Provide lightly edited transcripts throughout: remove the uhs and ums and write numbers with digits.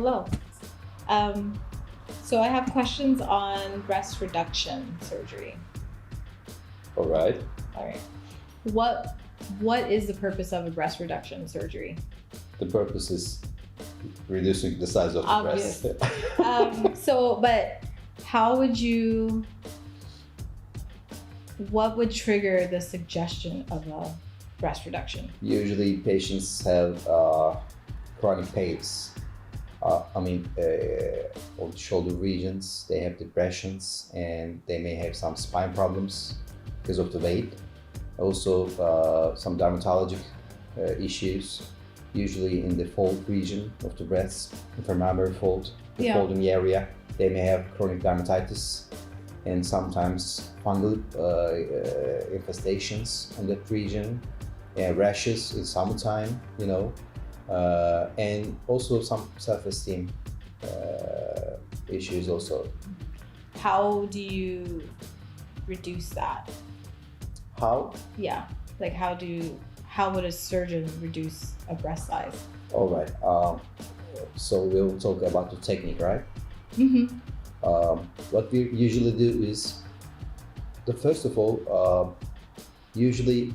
hello. Um, so I have questions on breast reduction surgery. All right. All right. What is the purpose of a breast reduction surgery? The purpose is reducing the size of the Obvious. breast. But how would you? What would trigger the suggestion of a breast reduction? Usually patients have chronic pains. On the shoulder regions, they have depressions and they may have some spine problems because of the weight. Also, some dermatologic issues, usually in the fold region of the breast, inframammary fold, the folding area. They may have chronic dermatitis and sometimes fungal infestations in that region, rashes in summertime, and also some self-esteem issues also. How do you reduce that? How? Yeah, like how would a surgeon reduce a breast size? All right. So we'll talk about the technique, right? Mm-hmm. What we usually do is, first of all, usually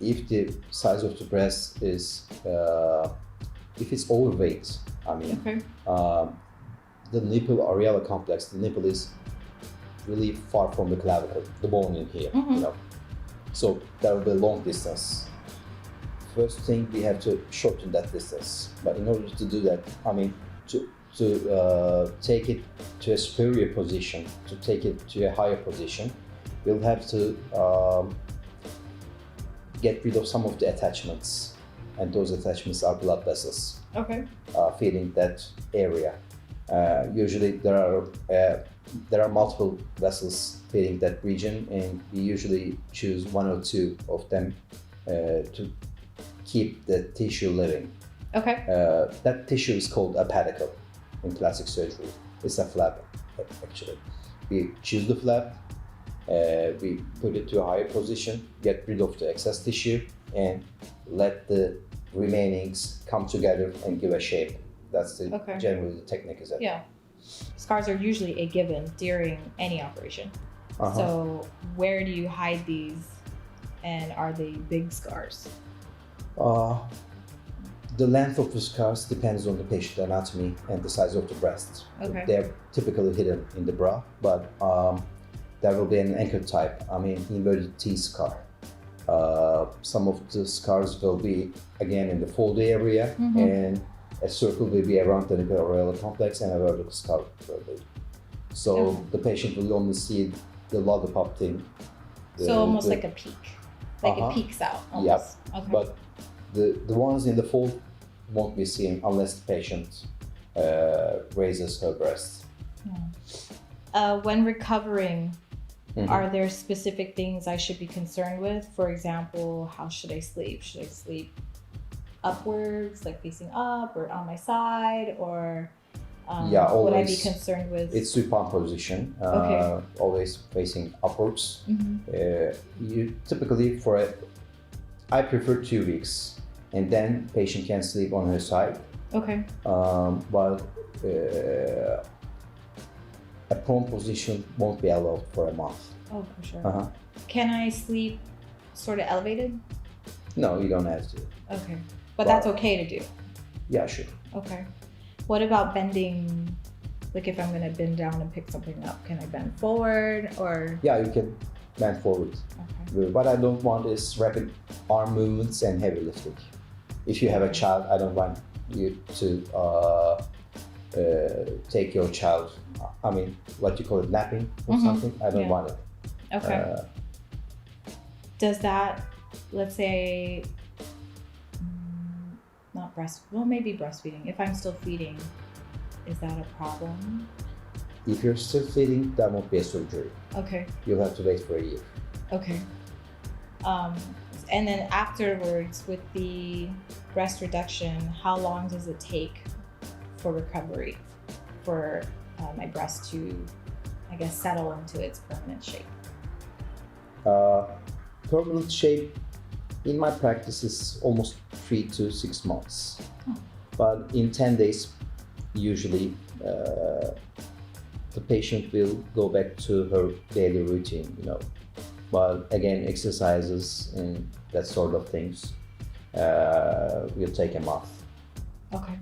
if the size of the breast is, if it's overweight, Okay. The nipple areola complex, the nipple is really far from the clavicle, the bone in here, So there will be a long distance. First thing, we have to shorten that distance. But in order to do that, to take it to a superior position, to take it to a higher position, we'll have to get rid of some of the attachments. And those attachments are blood vessels. Okay. Feeding that area. Usually there are multiple vessels feeding that region, and we usually choose one or two of them to keep the tissue living. Okay. That tissue is called a pedicle in plastic surgery. It's a flap, actually. We choose the flap, we put it to a higher position, get rid of the excess tissue, and let the remainings come together and give a shape. That's generally the technique is that. Yeah. Scars are usually a given during any operation. So where do you hide these, and are they big scars? The length of the scars depends on the patient anatomy and the size of the breast. Okay. They're typically hidden in the bra, but there will be an anchor type, inverted T scar. Some of the scars will be again in the fold area, and a circle will be around the nipple areola complex, and a vertical scar will be. So the patient will only see the lollipop thing. Almost like a peak. It peeks out almost. Yep. Okay. But the ones in the fold won't be seen unless the patient raises her breast. When recovering, are there specific things I should be concerned with? For example, how should I sleep? Should I sleep upwards, like facing up, or on my side, or would I be concerned with? It's supine position, always facing upwards. You typically I prefer 2 weeks, and then patient can sleep on her side. Okay. But a prone position won't be allowed for a month. Oh, for sure. Can I sleep sort of elevated? No, you don't have to. Okay. But that's okay to do? Yeah, sure. Okay. What about bending? Like if I'm going to bend down and pick something up, can I bend forward or? Yeah, you can bend forward. Okay. What I don't want is rapid arm movements and heavy lifting. If you have a child, I don't want you to take your child, what you call it, napping or something. I don't want it. Okay. Does that, let's say, maybe breastfeeding. If I'm still feeding, is that a problem? If you're still feeding, that won't be a surgery. Okay. You'll have to wait for a year. Okay. And then afterwards, with the breast reduction, how long does it take for recovery for my breast to, settle into its permanent shape? Permanent shape, in my practice, is almost 3 to 6 months. But in 10 days, usually the patient will go back to her daily routine, you know. While again, exercises and that sort of things will take him off. Okay.